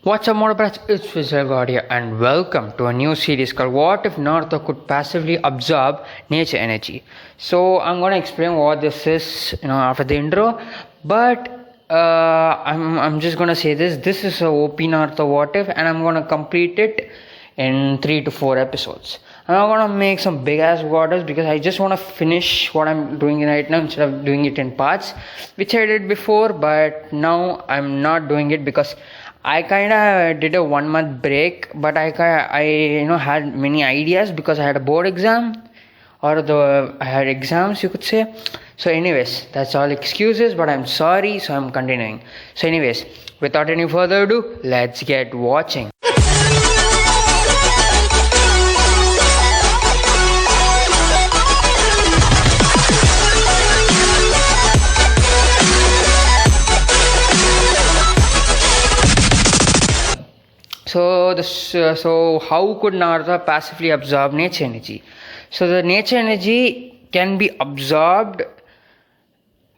What's up, Motobrats? It's Vijay here, and welcome to a new series called What If Naruto Could Passively Absorb Nature Energy. So, I'm gonna explain what this is, after the intro. But I'm just gonna say this. This is a OP Naruto What If, and I'm gonna complete it in 3 to 4 episodes. I'm not gonna make some big ass waters because I just wanna finish what I'm doing right now instead of doing it in parts, which I did before. But now I'm not doing it because I kind of did a 1 month break, but I had many ideas because I had a board exam, I had exams, you could say. So anyways, that's all excuses, but I'm sorry, so I'm continuing. So anyways, without any further ado, let's get watching. So how could Naruto passively absorb nature energy? So the nature energy can be absorbed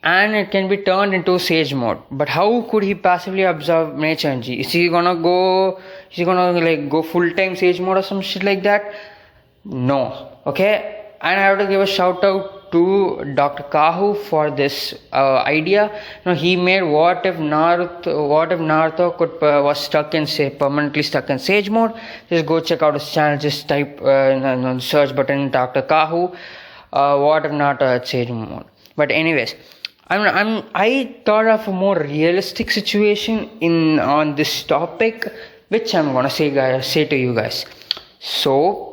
and it can be turned into sage mode. But how could he passively absorb nature energy? Is he gonna go full time sage mode or some shit like that? No. Okay. And I have to give a shout out to Dr. Kahu for this idea. He made what if Naruto was permanently stuck in sage mode. Just go check out his channel. Just type in the search button Dr. Kahu. What if Naruto had sage mode? But anyways, I thought of a more realistic situation on this topic, which I'm gonna say to you guys. So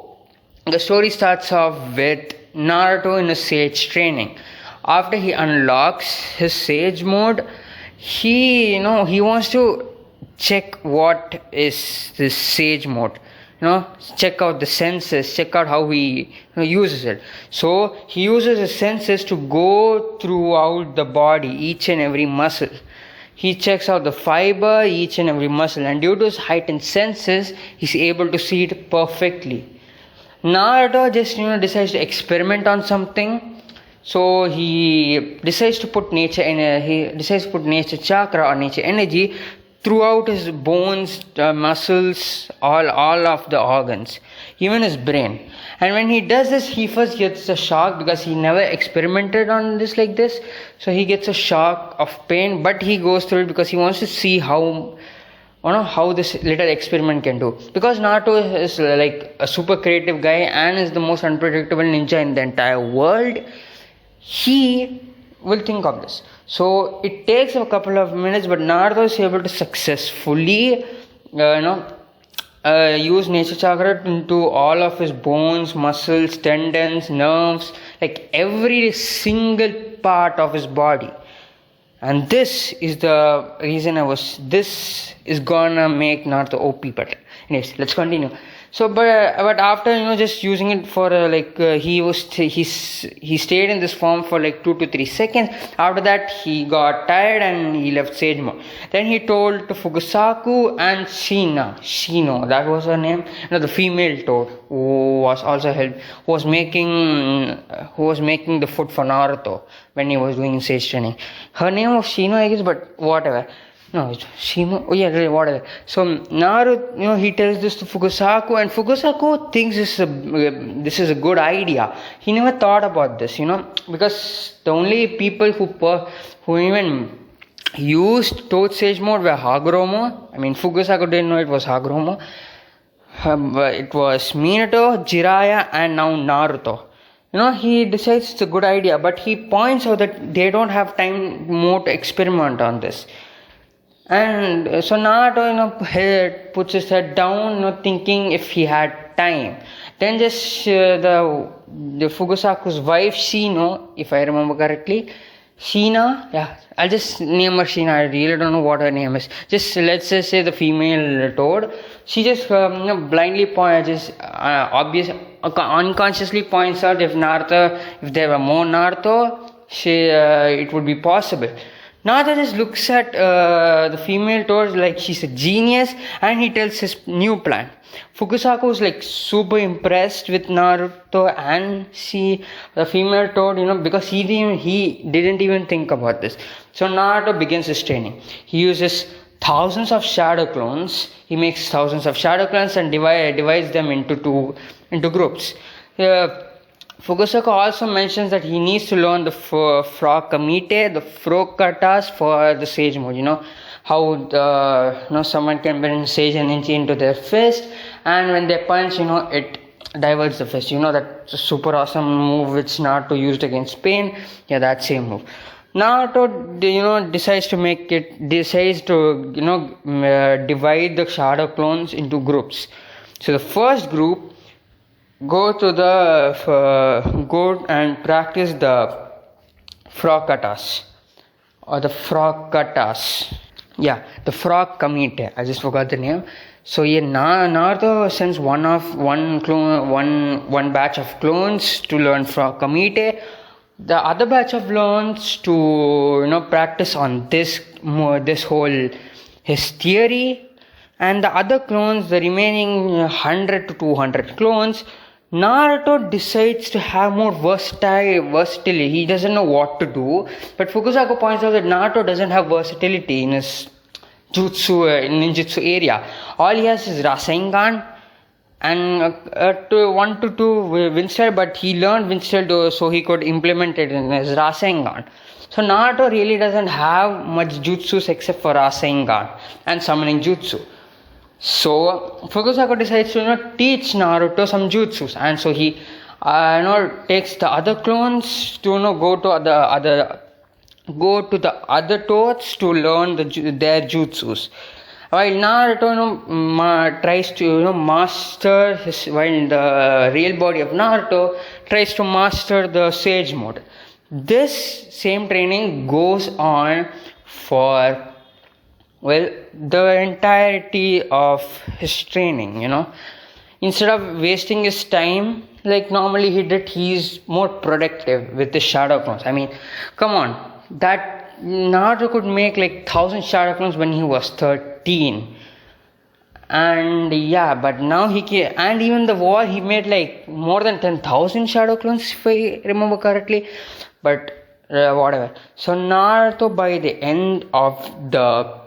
the story starts off with Naruto in a sage training. After he unlocks his sage mode, he wants to check what is this sage mode. Check out the senses, check out how he uses it. So he uses his senses to go throughout the body, each and every muscle. He checks out the fiber, each and every muscle, and due to his heightened senses, he's able to see it perfectly. Naruto just decides to experiment on something, so he decides to put nature chakra or nature energy throughout his bones, muscles, all of the organs, even his brain. And when he does this, he first gets a shock because he never experimented on this like this. So he gets a shock of pain, but he goes through it because he wants to see how this little experiment can do. Because Naruto is like a super creative guy and is the most unpredictable ninja in the entire world, he will think of this. So it takes a couple of minutes, but Naruto is able to successfully use nature chakra into all of his bones, muscles, tendons, nerves, like every single part of his body. And this is the reason this is gonna make Naruto OP better. Anyways, let's continue. So, but after just using it for he stayed in this form for 2 to 3 seconds. After that, he got tired and he left sage mode. Then he told to Fukusaku and Shino, that was her name, the female toad who was also who was making the food for Naruto when he was doing sage training. Her name was Shino, I guess, but whatever. No, it's Shimo. Oh yeah, really, whatever. So Naruto, he tells this to Fukusaku, and Fukusaku thinks this is a good idea. He never thought about this, because the only people who even used Toad Sage mode were Hagoromo. I mean, Fukusaku didn't know it was Hagoromo. It was Minato, Jiraiya, and now Naruto. He decides it's a good idea, but he points out that they don't have time more to experiment on this. And so Naruto, puts his head down, thinking if he had time. Then just the Fukusaku's wife, Shino, if I remember correctly, Shina, yeah, I'll just name her Shina. I really don't know what her name is. Let's just say the female toad. She just blindly unconsciously points out if there were more Naruto, it would be possible. Naruto just looks at the female toad like she's a genius, and he tells his new plan. Fukusaku is super impressed with Naruto and the female toad, because he didn't even think about this. So Naruto begins his training. He uses thousands of shadow clones. He makes thousands of shadow clones and divides them into groups. Fukushima also mentions that he needs to learn the frog kamite, the frog katas for the sage mode. How someone can bring sage energy into their fist, and when they punch, it diverts the fist. That super awesome move which Naruto used against Pain. Yeah, that same move. Naruto, decides to divide the shadow clones into groups. So the first group go and practice the frog katas or the frog katas. Yeah, the frog kamite. I just forgot the name. So Naruto sends one batch of clones to learn frog kamite. The other batch of clones to practice on this whole his theory, and the other clones, the remaining 100 to 200 clones, Naruto decides to have more versatility. He doesn't know what to do, but Fukushima points out that Naruto doesn't have versatility in his ninjutsu area. All he has is Rasengan and 1 to 2 wind style, but he learned wind style so he could implement it in his Rasengan. So Naruto really doesn't have much jutsus except for Rasengan and summoning jutsu. So Fukushima decides to teach Naruto some jutsus, and so he takes the other clones to go to the other toads to learn their jutsus. While Naruto tries to master while the real body of Naruto tries to master the sage mode. This same training goes on for the entirety of his training. Instead of wasting his time like normally he did, he's more productive with the shadow clones. I mean, come on, that Naruto could make like 1,000 shadow clones when he was 13. And yeah, but now he can, and even the war he made like more than 10,000 shadow clones if I remember correctly. But whatever. So Naruto, by the end of the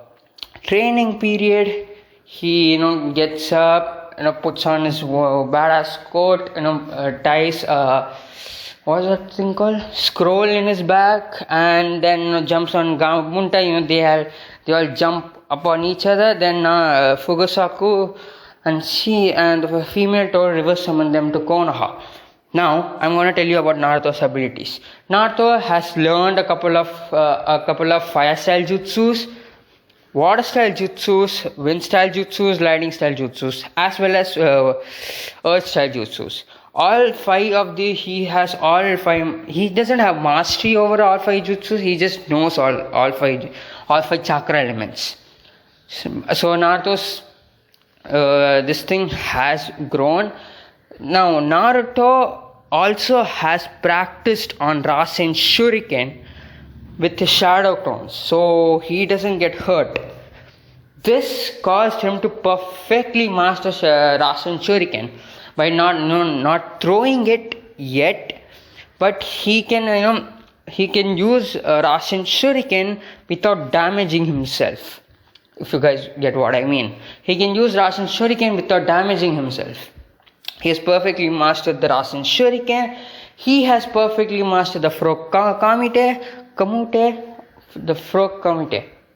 training period, he gets up, puts on his badass coat, ties what's that thing called, scroll in his back, and then jumps on Gamunta. They all jump upon each other. Then Fukusaku and she and the female toad reverse summon them to Konoha. Now I'm going to tell you about Naruto's abilities. Naruto has learned a couple of fire style jutsus, water style jutsus, wind style jutsus, lightning style jutsus, as well as earth style jutsus. All five of the he doesn't have mastery over all five jutsus. He just knows all five chakra elements. So Naruto's this thing has grown. Now Naruto also has practiced on Rasen Shuriken with his shadow clones, so he doesn't get hurt. This caused him to perfectly master Rasen Shuriken by not throwing it yet, but he can use Rasen Shuriken without damaging himself. If you guys get what I mean, he can use Rasen Shuriken without damaging himself. He has perfectly mastered the Rasen Shuriken. He has perfectly mastered the Frog Kamite.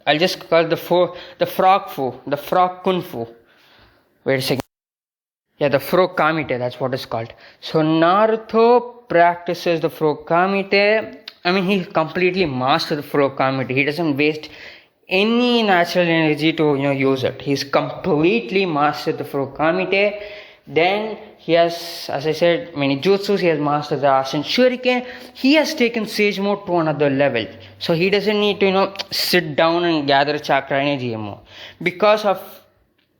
I'll just call the Frog Fu, the Frog Kung Fu. Wait a second. Yeah, the Frog Kamite, that's what it's called. So Naruto practices the Frog Kamite. I mean, he completely mastered the Frog Kamite. He doesn't waste any natural energy to use it. He's completely mastered the Frog Kamite. Then he has, as I said, many jutsus. He has mastered the Rasen Shuriken. He has taken Sage Mode to another level. So he doesn't need to sit down and gather chakra energy anymore.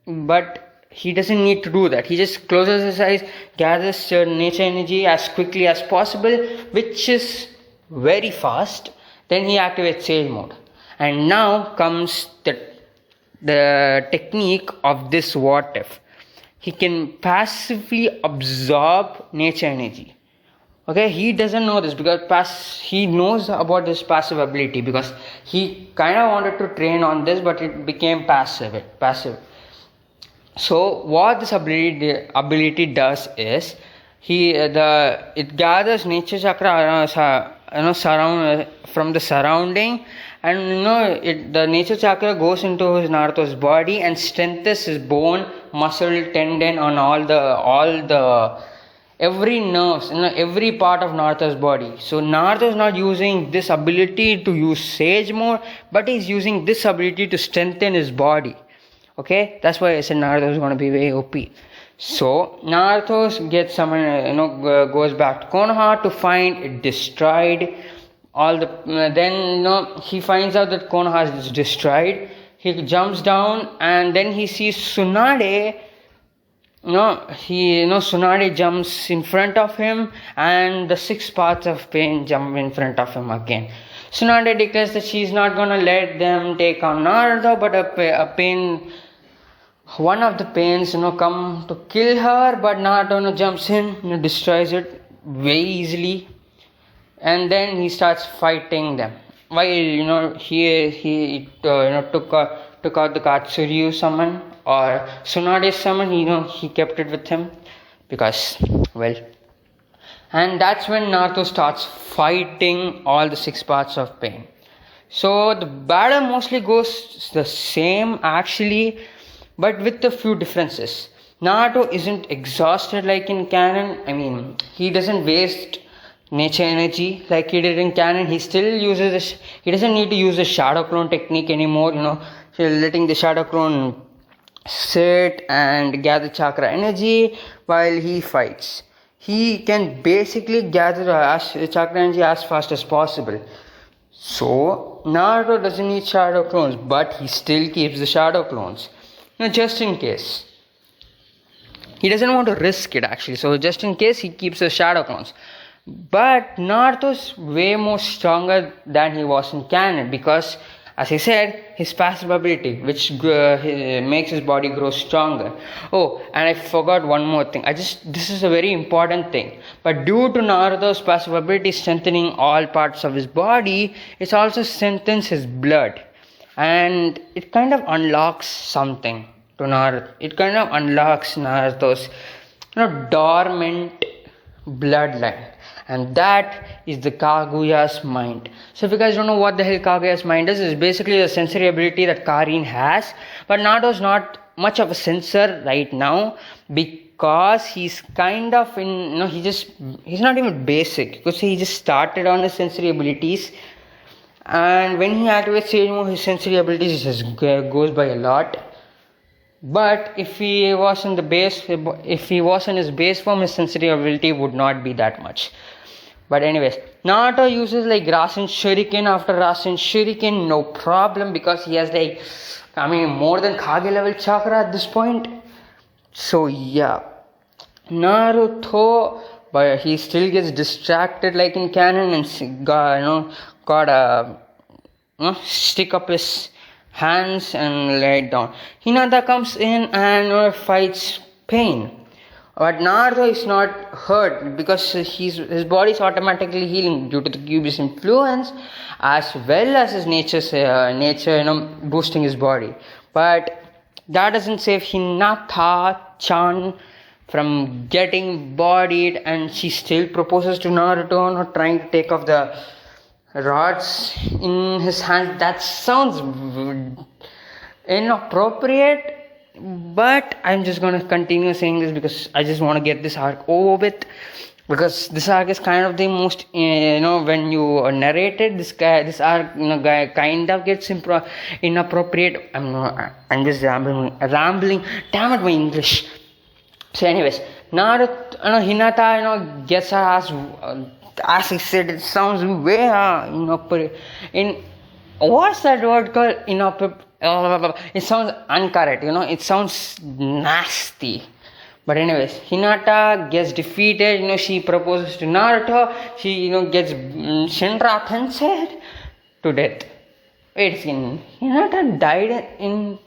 But he doesn't need to do that. He just closes his eyes, gathers nature energy as quickly as possible, which is very fast. Then he activates Sage Mode. And now comes the technique of this what if. He can passively absorb nature energy. Okay, he doesn't know this because he knows about this passive ability because he kind of wanted to train on this, but it became passive. So what this ability does is it gathers nature chakra from the surrounding, and the nature chakra goes into his Naruto's body and strengthens his bone, muscle, tendon, on all the every nerves, every part of Naruto's body. So Naruto is not using this ability to use Sage more, but he's using this ability to strengthen his body. Okay, that's why I said Naruto is going to be very OP. So Naruto gets goes back to Konoha to find it destroyed. Then he finds out that Konoha is destroyed. He jumps down and then he sees Tsunade. Tsunade jumps in front of him, and the 6 parts of pain jump in front of him again. Tsunade declares that she's not gonna let them take on Naruto, but one of the pains, come to kill her, but Naruto jumps in, destroys it very easily, and then he starts fighting them. While he took out the Katsuryu summon or Tsunade's summon, he kept it with him because, and that's when Naruto starts fighting all the 6 parts of pain. So the battle mostly goes the same actually, but with a few differences. Naruto isn't exhausted like in canon. He doesn't waste nature energy like he did in canon. He still uses he doesn't need to use the shadow clone technique anymore, letting the shadow clone sit and gather chakra energy while he fights. He can basically gather chakra energy as fast as possible. So Naruto doesn't need shadow clones, but he still keeps the shadow clones, just in case. He doesn't want to risk it actually, so just in case he keeps the shadow clones. But Naruto's way more stronger than he was in canon because, as I said, his passive ability, which makes his body grow stronger. Oh, and I forgot one more thing. This is a very important thing. But due to Naruto's passive ability strengthening all parts of his body, it also strengthens his blood. And it kind of unlocks something to Naruto. It kind of unlocks Naruto's dormant bloodline. And that is the Kaguya's mind. So if you guys don't know what the hell Kaguya's mind is, it's basically a sensory ability that Karin has. But Naruto's not much of a sensor right now because he's kind of he's not even basic because he just started on his sensory abilities. And when he activates Sage Mode, his sensory abilities just goes by a lot. But if he was in his base form, his sensory ability would not be that much. But anyways, Naruto uses Rasen Shuriken after Rasen Shuriken, no problem, because he has more than Kage level chakra at this point. So yeah, Naruto, but he still gets distracted like in canon and got a stick up his hands and lay it down. Hinata comes in and fights pain. But Naruto is not hurt because his body is automatically healing due to the Cubies Influence, as well as his nature boosting his body. But that doesn't save Hinata-chan from getting bodied, and she still proposes to Naruto, trying to take off the rods in his hand. That sounds inappropriate, but I'm just gonna continue saying this because I just want to get this arc over with, because this arc is kind of the most when you narrate it, this arc guy kind of gets inappropriate. I'm just rambling. Damn it, my English. So anyways, Naruto, Hinata gets her ass. As I said, it sounds way what's that word called? It sounds incorrect, it sounds nasty. But anyways, Hinata gets defeated, she proposes to Naruto, she gets Shinra Tensei to death. Wait a second, Hinata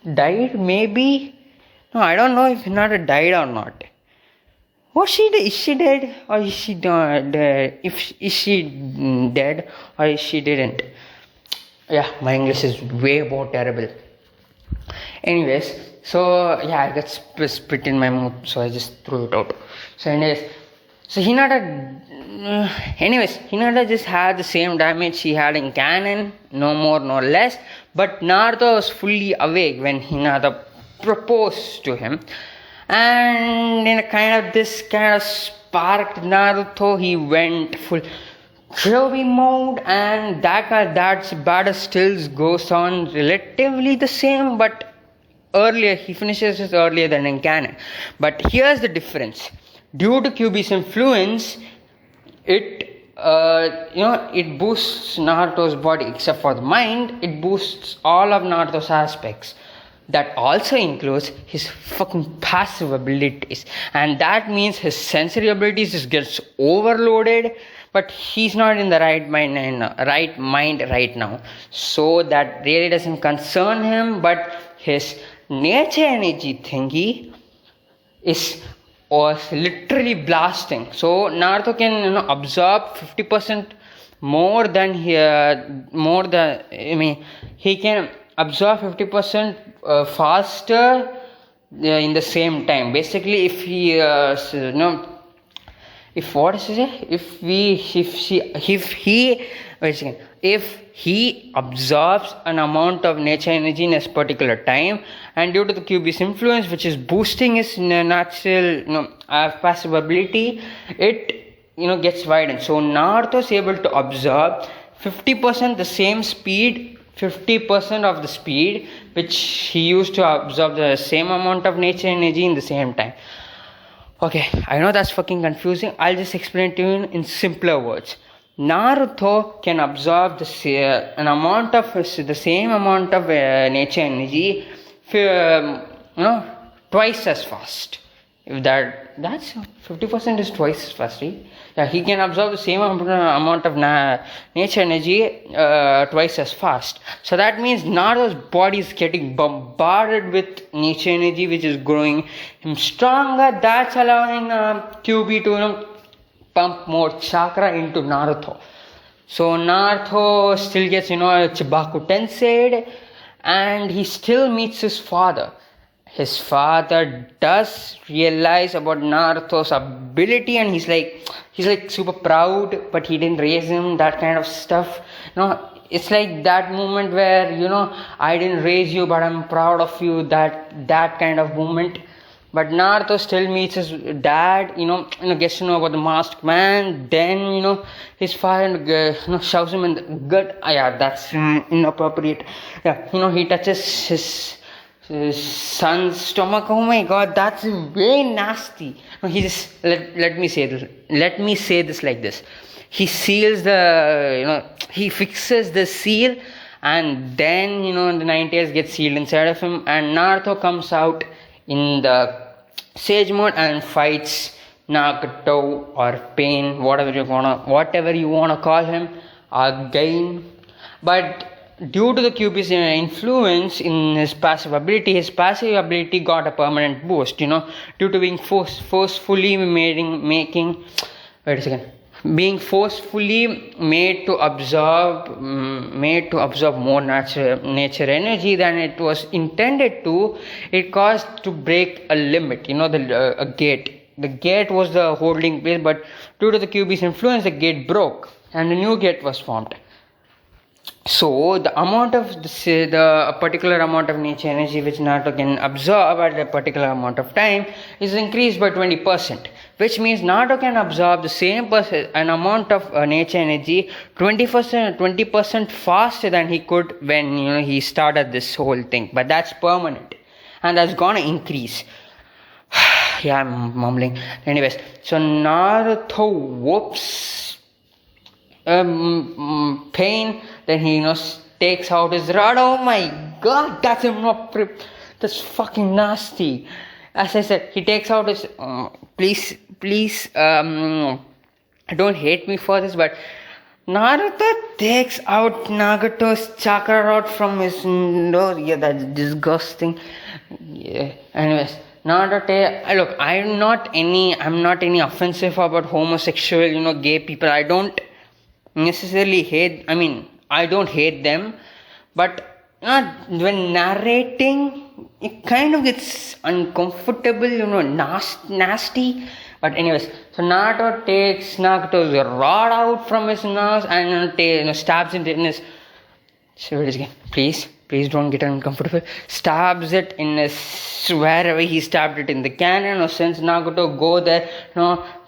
died maybe? No, I don't know if Hinata died or not. Is she dead or is she not dead? Is she dead or is she didn't? Yeah, my English is way more terrible. Anyways, so yeah, I got spit in my mouth, so I just threw it out. So Hinata just had the same damage she had in canon, no more, no less. But Naruto was fully awake when Hinata proposed to him, and in this kind of sparked Naruto. He went full Cubies mode, and that's battle still goes on relatively the same, but earlier he finishes it earlier than in canon. But here's the difference: due to Cubies influence, it it boosts Naruto's body, except for the mind. It boosts all of Naruto's aspects. That also includes his fucking passive abilities, and that means his sensory abilities just gets overloaded. But he's not in the right mind right now, so that really doesn't concern him. But his nature energy thingy was literally blasting. So Naruto can absorb 50% more than he can absorb 50% faster in the same time. Basically, if he if he absorbs an amount of nature energy in a particular time, and due to the Cubies influence, which is boosting his natural passive ability, it gets widened. So Naruto is able to absorb 50% the same speed, 50% of the speed which he used to absorb the same amount of nature energy in the same time. Okay, I know that's fucking confusing. I'll just explain to you in simpler words. Naruto can absorb the same amount of nature energy, twice as fast. If that's 50% is twice as fast, right? Yeah, he can absorb the same amount of nature energy twice as fast. So that means Naruto's body is getting bombarded with nature energy, which is growing him stronger. That's allowing Kyuubi to pump more chakra into Naruto. So Naruto still gets Chibaku Tensei, and he still meets his father. His father does realize about Naruto's ability, and he's like super proud, but he didn't raise him, that kind of stuff. It's like that moment where I didn't raise you, but I'm proud of you, that kind of moment. But Naruto still meets his dad, gets to know about the masked man. Then his father shoves him in the gut. Yeah, that's inappropriate. Yeah, he touches his son's stomach. Oh my god, that's very nasty. He just let me say this like this. He seals he fixes the seal, and then the 90s get sealed inside of him, and Naruto comes out in the Sage mode and fights Nagato or Pain, whatever you wanna call him, again. But due to the Cubies influence in his passive ability got a permanent boost, due to being forcefully being forcefully made to absorb more nature energy than it was intended to. It caused to break a limit, a gate. The gate was the holding place, but due to the Cubies influence, the gate broke and a new gate was formed. So the particular amount of nature energy which Naruto can absorb at a particular amount of time is increased by 20%, which means Naruto can absorb the same an amount of nature energy 20% faster than he could when he started this whole thing. But that's permanent, and that's gonna increase. Yeah, I'm mumbling. Anyways, so Naruto whoops Pain. Then he takes out his rod. Oh my god, that's fucking nasty. As I said, he takes out his please don't hate me for this, but Naruto takes out Nagato's chakra rod from his nose. Yeah, that's disgusting. Yeah. Anyways, Look, I'm not any offensive about homosexual, gay people. I don't necessarily hate. I mean, I don't hate them, but when narrating, it kind of gets uncomfortable, nasty. But anyways, so Naruto takes Nagato's rod out from his nose and stabs it in his. Say it again, please don't get uncomfortable. Stabs it in his wherever he stabbed it in the cannon, or sends Nagato go there,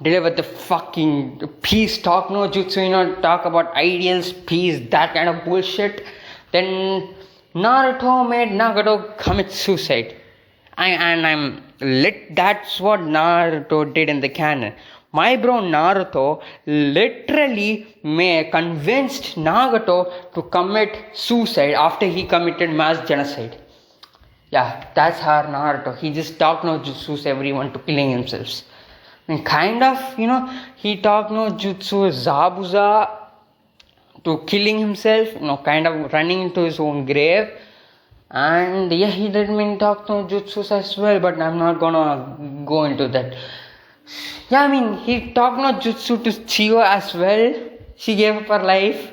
deliver the fucking peace talk, no jutsu, talk about ideals, peace, that kind of bullshit. Then Naruto made Nagato commit suicide. I'm lit. That's what Naruto did in the canon. My bro Naruto literally convinced Nagato to commit suicide after he committed mass genocide. Yeah, that's how Naruto. He just talked no jutsu everyone to killing themselves. I mean, kind of, he talked no jutsu Zabuza to killing himself, kind of running into his own grave. And yeah, he did mean talk no jutsu as well, but I'm not gonna go into that. Yeah, I mean, he talked no jutsu to Chiyo as well. She gave up her life.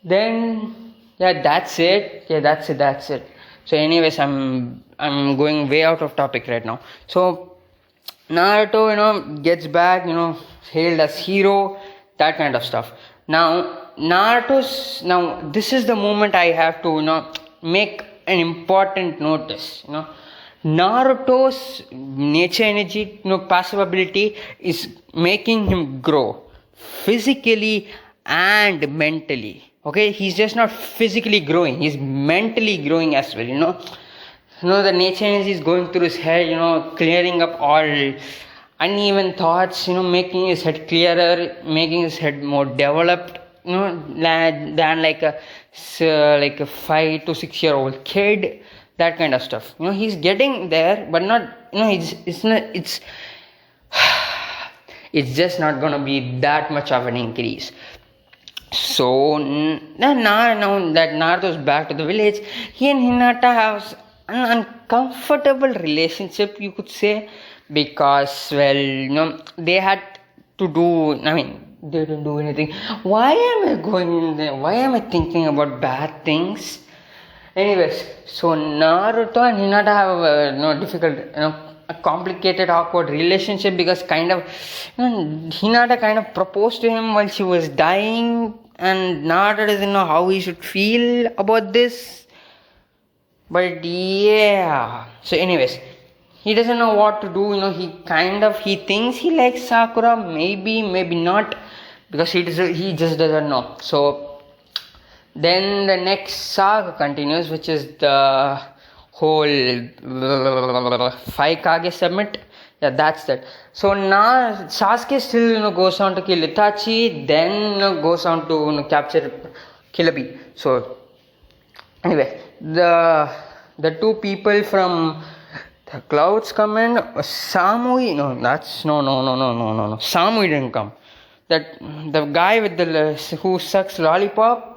Then, yeah, that's it. So anyways, I'm going way out of topic right now. So Naruto, gets back, hailed as hero, that kind of stuff. Now this is the moment I have to, make an important notice, Naruto's nature energy, passive ability is making him grow physically and mentally. Okay, he's just not physically growing; he's mentally growing as well. The nature energy is going through his head. Clearing up all uneven thoughts. Making his head clearer, making his head more developed. Than like a 5 to 6 year old kid. That kind of stuff. He's getting there, but not. It's just not gonna be that much of an increase. So now that Naruto's back to the village, he and Hinata have an uncomfortable relationship, you could say, because they had to do. I mean, they didn't do anything. Why am I going in there? Why am I thinking about bad things? Anyways, so Naruto and Hinata have a difficult, a complicated, awkward relationship because kind of, Hinata kind of proposed to him while she was dying, and Naruto doesn't know how he should feel about this. But yeah, so anyways, he doesn't know what to do. He thinks he likes Sakura, maybe not, because he just doesn't know. So then the next saga continues, which is the whole 5 Kage summit. Yeah, that's that. So now Sasuke still goes on to kill Itachi, then goes on to capture Kilabi. So anyway, the two people from the clouds come in. Samui, no. Samui didn't come. That the guy with who sucks lollipop.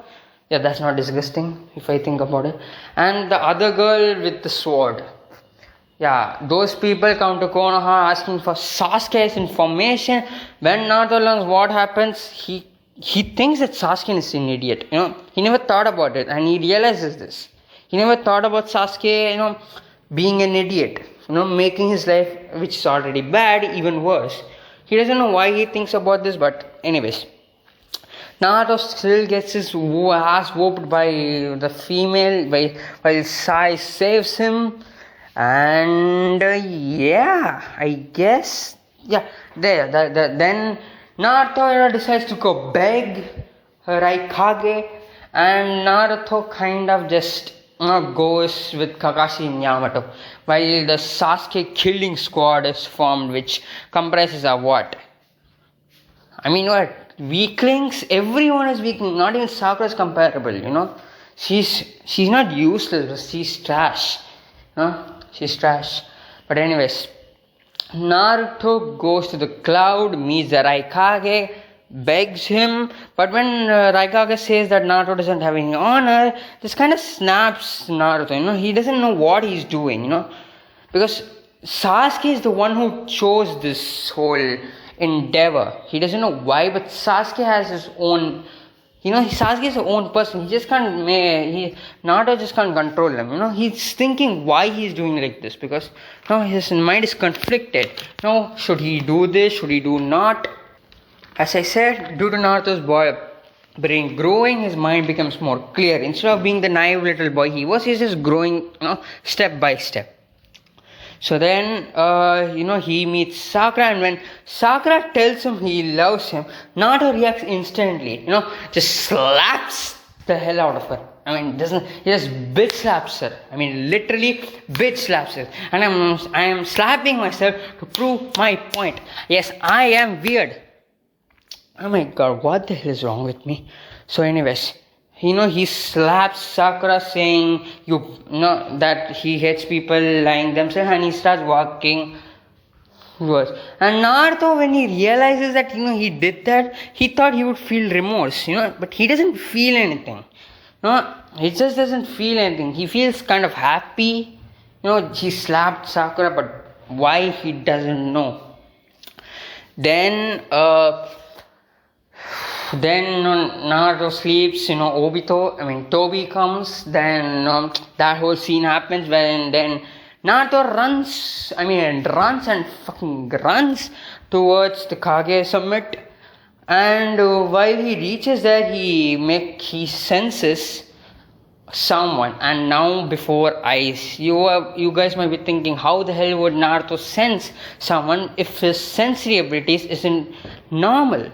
Yeah, that's not disgusting if I think about it. And the other girl with the sword. Yeah, those people come to Konoha asking for Sasuke's information. When Naruto learns what happens, he thinks that Sasuke is an idiot. He never thought about it, and he realizes this. He never thought about Sasuke, being an idiot. Making his life, which is already bad, even worse. He doesn't know why he thinks about this, but anyways. Naruto still gets his ass whooped by the female while Sai saves him. And I guess then Naruto decides to go beg Raikage, and Naruto kind of just goes with Kakashi and Yamato, while the Sasuke killing squad is formed, which comprises of what? I mean, what? Weaklings? Everyone is weakling. Not even Sakura is comparable, She's not useless, but she's trash. She's trash. But anyways, Naruto goes to the cloud, meets the Raikage, begs him. But when Raikage says that Naruto doesn't have any honor, this kind of snaps Naruto. He doesn't know what he's doing. Because Sasuke is the one who chose this whole endeavor. He doesn't know why, but Sasuke has his own. Sasuke is his own person. He just can't. Naruto just can't control him. He's thinking why he's doing like this because his mind is conflicted. Should he do this? Should he do not? As I said, due to Naruto's brain growing, his mind becomes more clear. Instead of being the naive little boy he's just growing, step by step. So then, he meets Sakura, and when Sakura tells him he loves him, Naruto reacts instantly, just slaps the hell out of her. He just bitch slaps her. Literally bitch slaps her. And I am slapping myself to prove my point. Yes, I am weird. Oh my god, what the hell is wrong with me? So anyways, he slaps Sakura saying that he hates people lying themselves, and he starts walking towards. And Naruto, when he realizes that he did that, he thought he would feel remorse, but he doesn't feel anything. He just doesn't feel anything. He feels kind of happy. He slapped Sakura, but why he doesn't know. Then Naruto sleeps, Toby comes, then that whole scene happens when then Naruto runs towards the Kage summit, and while he reaches there, he senses someone, and now before eyes, you guys might be thinking, how the hell would Naruto sense someone if his sensory abilities isn't normal?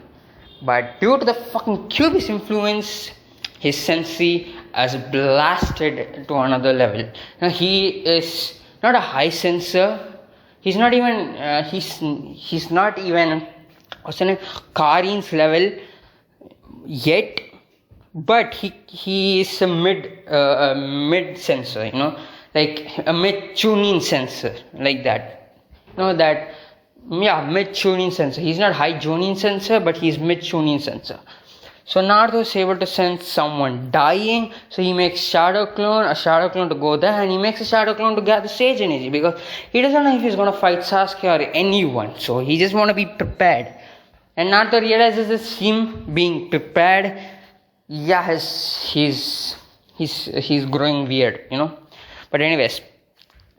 But due to the fucking Cubies influence, his sensi has blasted to another level. He is not a high sensor. He's not even Karin's level yet, but he is a mid sensor. Like a mid tuning sensor, like that. Mid tuning sensor. He's not high tuning sensor, but he's mid tuning sensor. So Naruto is able to sense someone dying, so he makes a shadow clone to go there, and he makes a shadow clone to gather sage energy because he doesn't know if he's gonna fight Sasuke or anyone, so he just wanna be prepared. And Naruto realizes it's him being prepared. Yeah, he's growing weird, But anyways,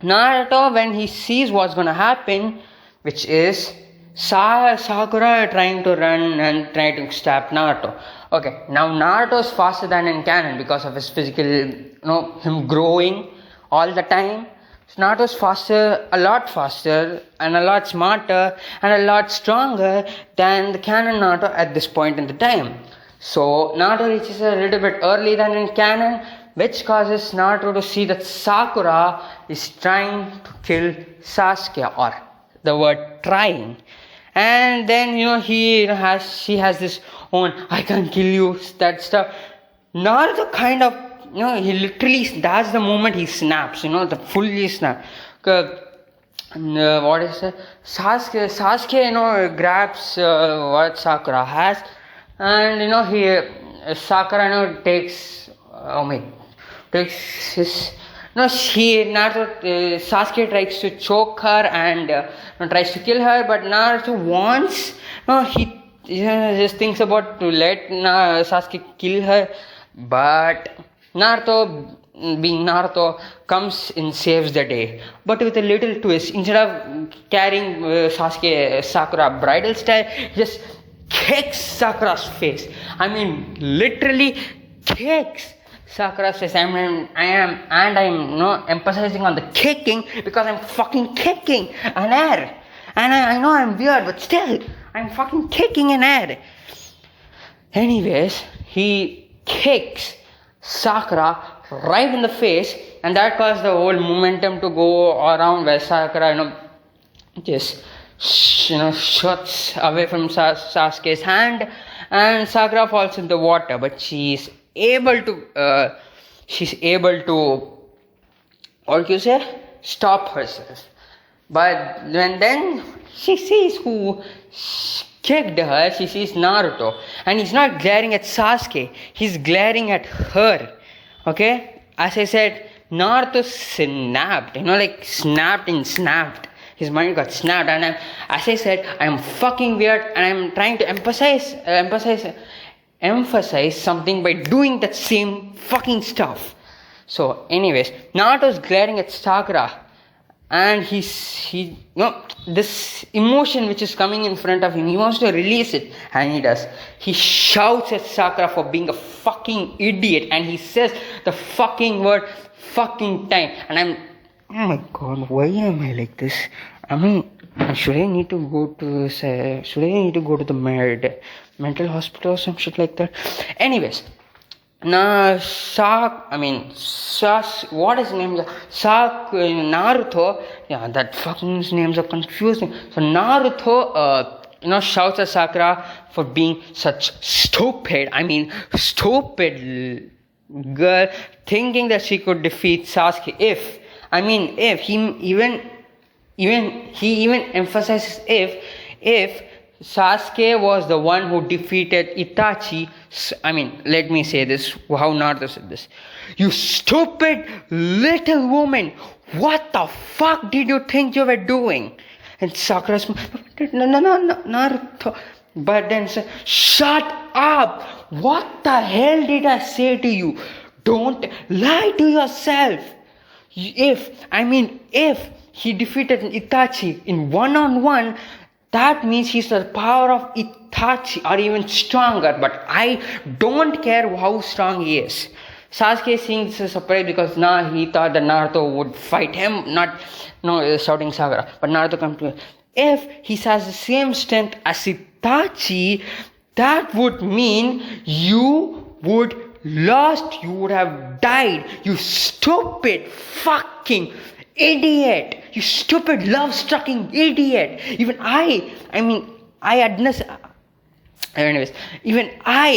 Naruto, when he sees what's gonna happen, which is Sakura trying to run and trying to stab Naruto. Okay, now Naruto is faster than in canon because of his physical, him growing all the time. So Naruto is faster, a lot faster, and a lot smarter, and a lot stronger than the canon Naruto at this point in the time. So Naruto reaches a little bit early than in canon, which causes Naruto to see that Sakura is trying to kill Sasuke, or the word trying. And then she has this own I can kill you that stuff. Naruto kind of he literally, that's the moment he snaps, the fully snap. What is it? Sasuke grabs what Sakura has, and Sakura takes his. Sasuke tries to choke her and tries to kill her, but Naruto wants, he just thinks about to let Sasuke kill her, but Naruto, being Naruto, comes and saves the day, but with a little twist. Instead of carrying Sakura bridal style, he just kicks Sakura's face. Literally kicks Sakura's face. I'm emphasizing on the kicking because I'm fucking kicking an air. And I know I'm weird, but still, I'm fucking kicking an air. Anyways, he kicks Sakura right in the face, and that caused the whole momentum to go around where Sakura, just shots away from Sasuke's hand, and Sakura falls in the water, but she's able to stop herself. But when then she sees who kicked her, she sees Naruto, and he's not glaring at Sasuke, he's glaring at her. Okay, as I said, Naruto snapped, snapped and snapped. his mind got snapped. And as I said, I'm fucking weird, and I'm trying to emphasize something by doing that same fucking stuff. So, anyways, Naruto's glaring at Sakura, and this emotion which is coming in front of him, he wants to release it, and he does. He shouts at Sakura for being a fucking idiot, and he says the fucking word fucking time. And oh my god, why am I like this? I mean, should I need to go to the mental hospital or some shit like that? Anyways, what is his name? Naruto. Yeah, that fucking names are confusing. So Naruto, shouts at Sakura for being such stupid girl, thinking that she could defeat Sasuke. If he even emphasizes if Sasuke was the one who defeated Itachi. Let me say this, how Naruto said this. You stupid little woman, what the fuck did you think you were doing? And Sakura no, Naruto. But then said, shut up! What the hell did I say to you? Don't lie to yourself. If he defeated Itachi in one-on-one, that means he's the power of Itachi or even stronger. But I don't care how strong he is. Sasuke seeing this is surprised because he thought that Naruto would fight him, shouting Sakura. But Naruto comes to him. If he has the same strength as Itachi, that would mean you would have died. You stupid fucking idiot. You stupid love-striking idiot. Even I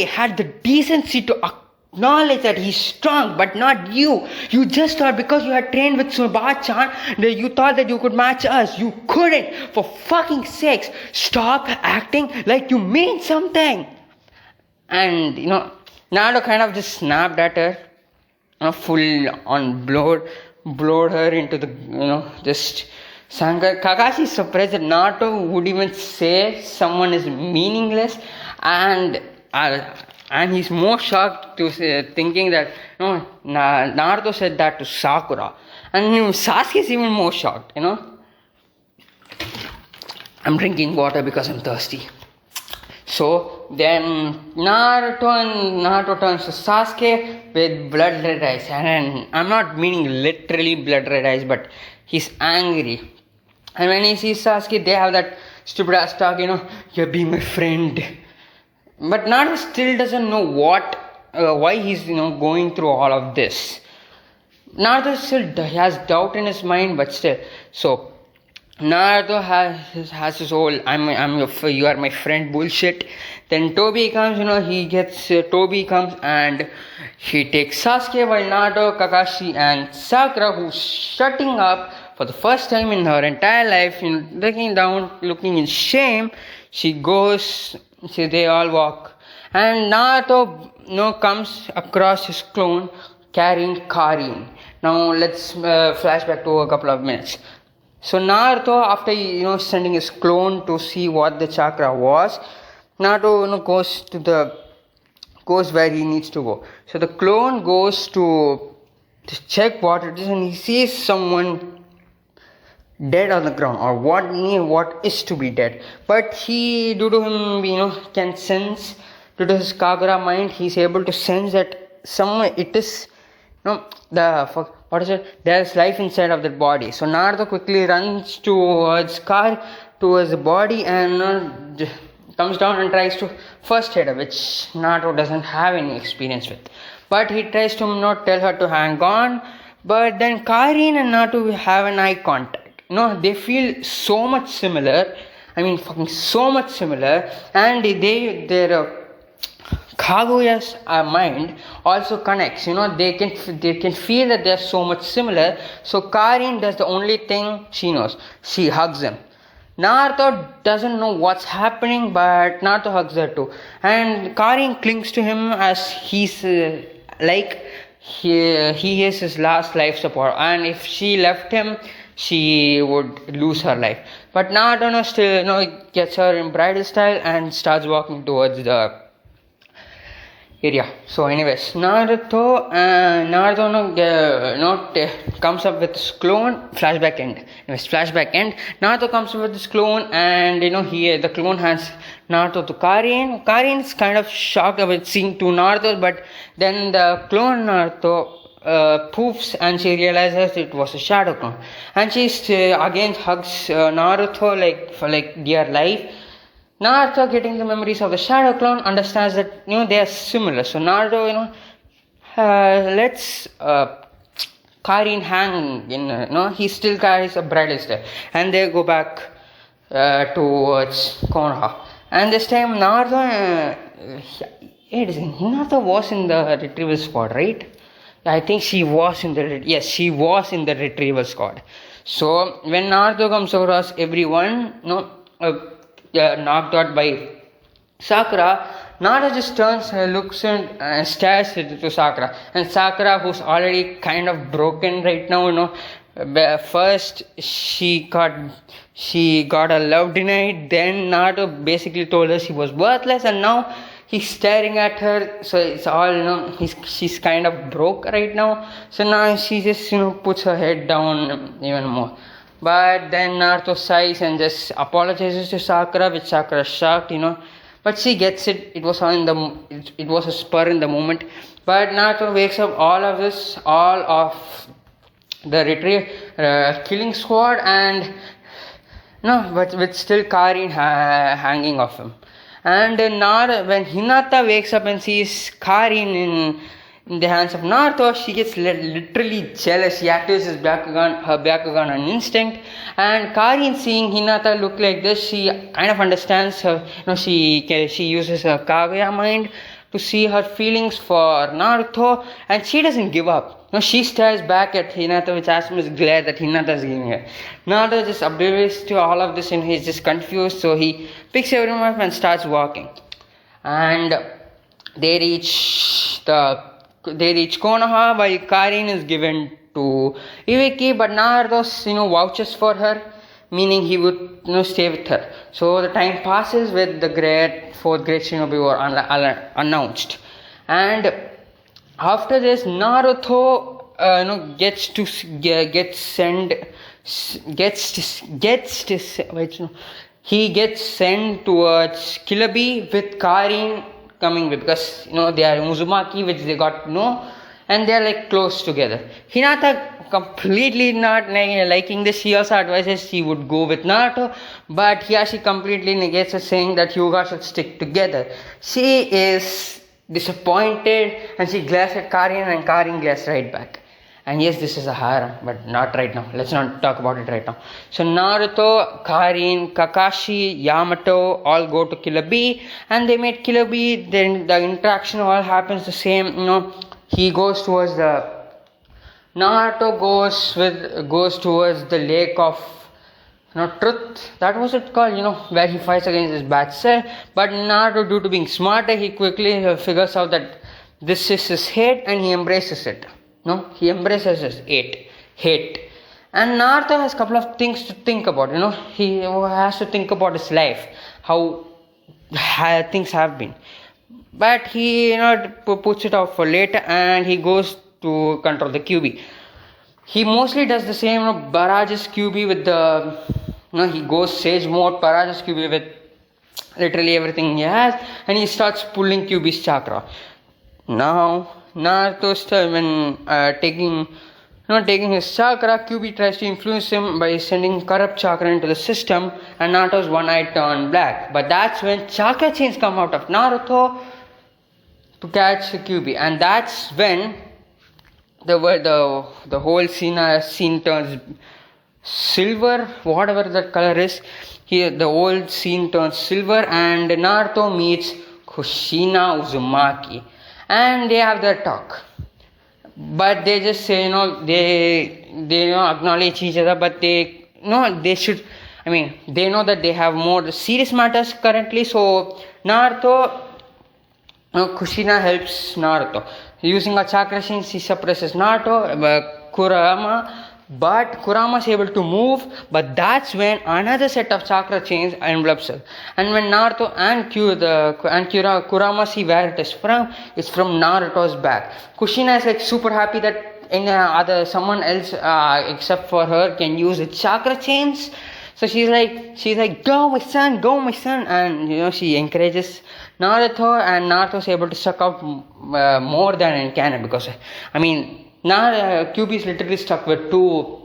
had the decency to acknowledge that he's strong, but not you. You just thought because you had trained with Subachan that you thought that you could match us. You couldn't. For fucking sakes, stop acting like you mean something. And Naruto kind of just snapped at her, full on blowed her into the just Sankar. Kakashi is surprised that Naruto would even say someone is meaningless, and he's more shocked to thinking that Naruto said that to Sakura, and Sasuke is even more shocked. I'm drinking water because I'm thirsty. So then Naruto turns to Sasuke with blood red eyes, and I'm not meaning literally blood red eyes, but he's angry. And when he sees Sasuke, they have that stupid ass talk, you're being my friend. But Naruto still doesn't know why he's going through all of this. Naruto still has doubt in his mind, but still. So Naruto has his whole you are my friend bullshit. Then Tobi comes, Tobi comes and he takes Sasuke, while Naruto, Kakashi and Sakura, who's shutting up for the first time in her entire life, looking down, looking in shame, they all walk. And Naruto, comes across his clone carrying Karin. Now let's flashback to a couple of minutes. So Naruto, after sending his clone to see what the chakra was, Naruto goes where he needs to go. So the clone goes to check what it is, and he sees someone dead on the ground, or what is to be dead. But he, due to him, can sense, due to his Kagura mind, he's able to sense that somewhere it is, there's life inside of that body. So Naruto quickly runs towards the body and comes down and tries to first aid her, which Naruto doesn't have any experience with. But he tries to tell her to hang on. But then Karin and Naruto have an eye contact. They feel so much similar. Fucking so much similar. And their Kaguya's mind also connects. They can feel that they're so much similar. So Karin does the only thing she knows. She hugs him. Naruto doesn't know what's happening, but Naruto hugs her too. And Karin clings to him as he's he is his last life support. And if she left him, she would lose her life. But Naruto still gets her in bridal style and starts walking towards the area. So anyways, comes up with this clone. Flashback end. Anyways, flashback end. Naruto comes up with this clone, and the clone has Naruto to Karin. Karin is kind of shocked about seeing two Naruto, but then the clone Naruto poofs and she realizes it was a shadow clone, and she again hugs Naruto like dear life. Naruto, getting the memories of the shadow clone, understands that they are similar. So Naruto lets Karin hang in. He still carries a bridal style, and they go back towards Konoha. And this time Naruto, Hinata was in the retrieval squad, right? I think she was in the she was in the retrieval squad. So when Naruto comes across everyone, knocked out by Sakura, Naruto just turns, looks and stares to Sakura. And Sakura, who's already kind of broken right now, first she got a love denied. Then Naruto basically told her she was worthless, and now he's staring at her. So it's all she's kind of broke right now. So now she just puts her head down even more. But then Naruto sighs and just apologizes to Sakura, which Sakura is shocked, But she gets it. It was it was a spur in the moment. But Naruto wakes up all of the killing squad, and but with still Karin hanging off him. And when Hinata wakes up and sees Karin in the hands of Naruto, she gets literally jealous. She activates her Byakugan on instinct. And Karin, seeing Hinata look like this, she kind of understands her. She uses her Kaguya mind to see her feelings for Naruto, and she doesn't give up. She stares back at Hinata with as much glare that Hinata is giving her. Naruto just oblivious to all of this, and he's just confused. So he picks everyone up and starts walking. And they reach Konoha, while Karin is given to Ibiki, but Naruto vouches for her, meaning he would stay with her. So the time passes with the fourth grade shinobi war announced, and after this Naruto he gets sent towards Killer Bee with Karin coming with, because they are Uzumaki, which they got to know, and they are close together. Hinata completely not liking this. She also advises she would go with Naruto, but here she completely negates it, saying that Hyuga should stick together. She is disappointed, and she glares at Karin, and Karin glares right back. And yes, this is a harem, but not right now. Let's not talk about it right now. So Naruto, Karin, Kakashi, Yamato all go to Killer Bee, and they meet Killer Bee. Then the interaction all happens the same. He goes towards Naruto goes towards the lake of truth. That was it called. Where he fights against his bad self. But Naruto, due to being smarter, he quickly figures out that this is his hate, and he embraces it. He embraces his hate. And Naruto has a couple of things to think about. He has to think about his life, how things have been. But he puts it off for later, and he goes to control the Cubies. He mostly does the same, barrages Cubies with the, he goes Sage mode, barrages Cubies with literally everything he has, and he starts pulling Cubies chakra. Now, Naruto, when taking his chakra, Cubies tries to influence him by sending corrupt chakra into the system, and Naruto's one eye turned black. But that's when chakra chains come out of Naruto to catch the Cubies, and that's when the whole scene turns silver, whatever that color is. Here the whole scene turns silver, and Naruto meets Kushina Uzumaki, and they have their talk. But they just say, they acknowledge each other, but they should. They know that they have more serious matters currently. So Naruto, Kushina helps Naruto. Using a chakra chain, she suppresses Naruto. Kurama but Kurama's able to move, but that's when another set of chakra chains envelops her. And when Naruto and Kurama see where it is from, it's from Naruto's back. Kushina is like super happy that someone else except for her can use the chakra chains. So she's like, go my son, and she encourages Naruto, and Naruto's able to suck out more than in canon, because Cubies literally stuck with 2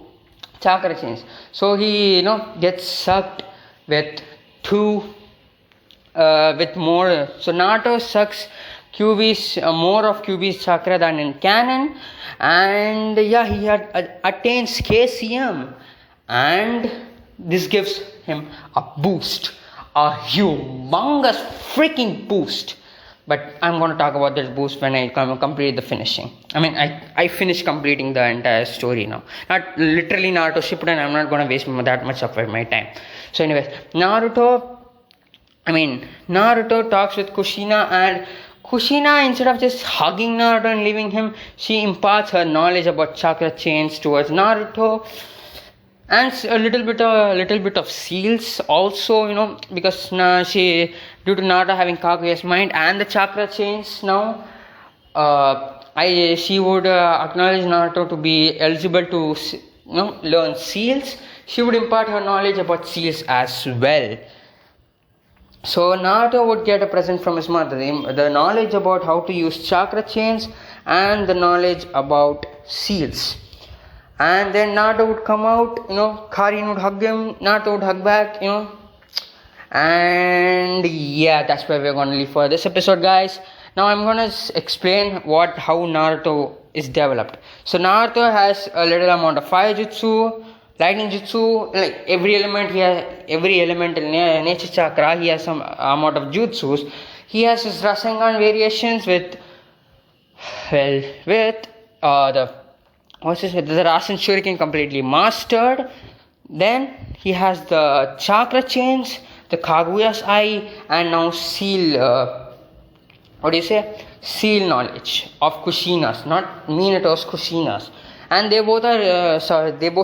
chakra chains. So he gets sucked with 2 with more. So Naruto sucks Cubies more of Cubies chakra than in canon, and he attains KCM, and this gives him a boost, a humongous freaking boost. But I'm going to talk about this boost when I complete the finishing. I finished completing the entire story now. Not literally Naruto Shippuden. I'm not going to waste that much of my time. So anyways, Naruto talks with Kushina, and Kushina, instead of just hugging Naruto and leaving him, she imparts her knowledge about chakra chains towards Naruto. And a little bit of seals also, because she, due to Naruto having Kaguya's mind and the chakra chains now, she would acknowledge Naruto to be eligible to learn seals. She would impart her knowledge about seals as well. So Naruto would get a present from his mother, the knowledge about how to use chakra chains and the knowledge about seals. And then Naruto would come out, Karin would hug him, Naruto would hug back, and yeah, that's where we're going to leave for this episode, guys. Now I'm going to explain how Naruto is developed. So Naruto has a little amount of fire jutsu, lightning jutsu, like every element in nature chakra, he has some amount of jutsus. He has his Rasengan variations with the Rasen Shuriken completely mastered. Then he has the chakra chains, the Kaguya's eye, and now seal knowledge of Kushina's, not Minato's, Kushina's. And they both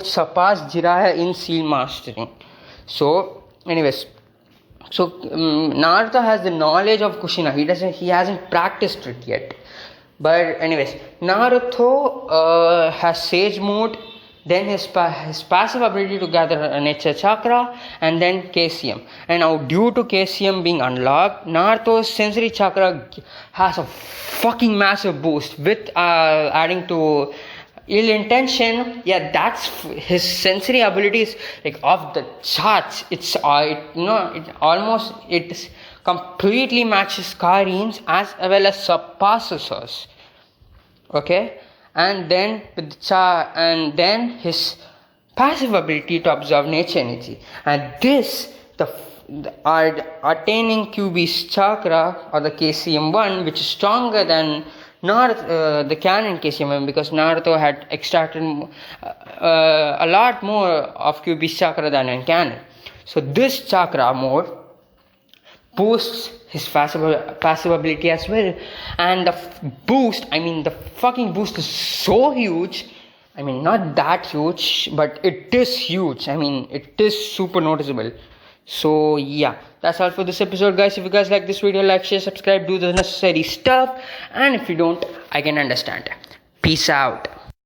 surpass Jiraiya in seal mastering. So anyways, Naruto has the knowledge of Kushina. He hasn't practiced it yet. But anyways, Naruto has Sage Mode, then his passive ability to gather a nature chakra, and then KCM. And now due to KCM being unlocked, Naruto's sensory chakra has a fucking massive boost with adding to ill intention. Yeah, that's his sensory abilities, like off the charts. It completely matches Karin's as well as surpasses hers. Okay, and then his passive ability to absorb nature energy, and this attaining Cubies chakra or the KCM1, which is stronger than the canon KCM1, because Naruto had extracted a lot more of Cubies chakra than in canon. So this chakra mode boosts his passive ability as well, and the fucking boost is so huge. Not that huge, but it is huge. It is super noticeable. So yeah, that's all for this episode, guys. If you guys like this video, like, share, subscribe, do the necessary stuff, and if you don't, I can understand. Peace out.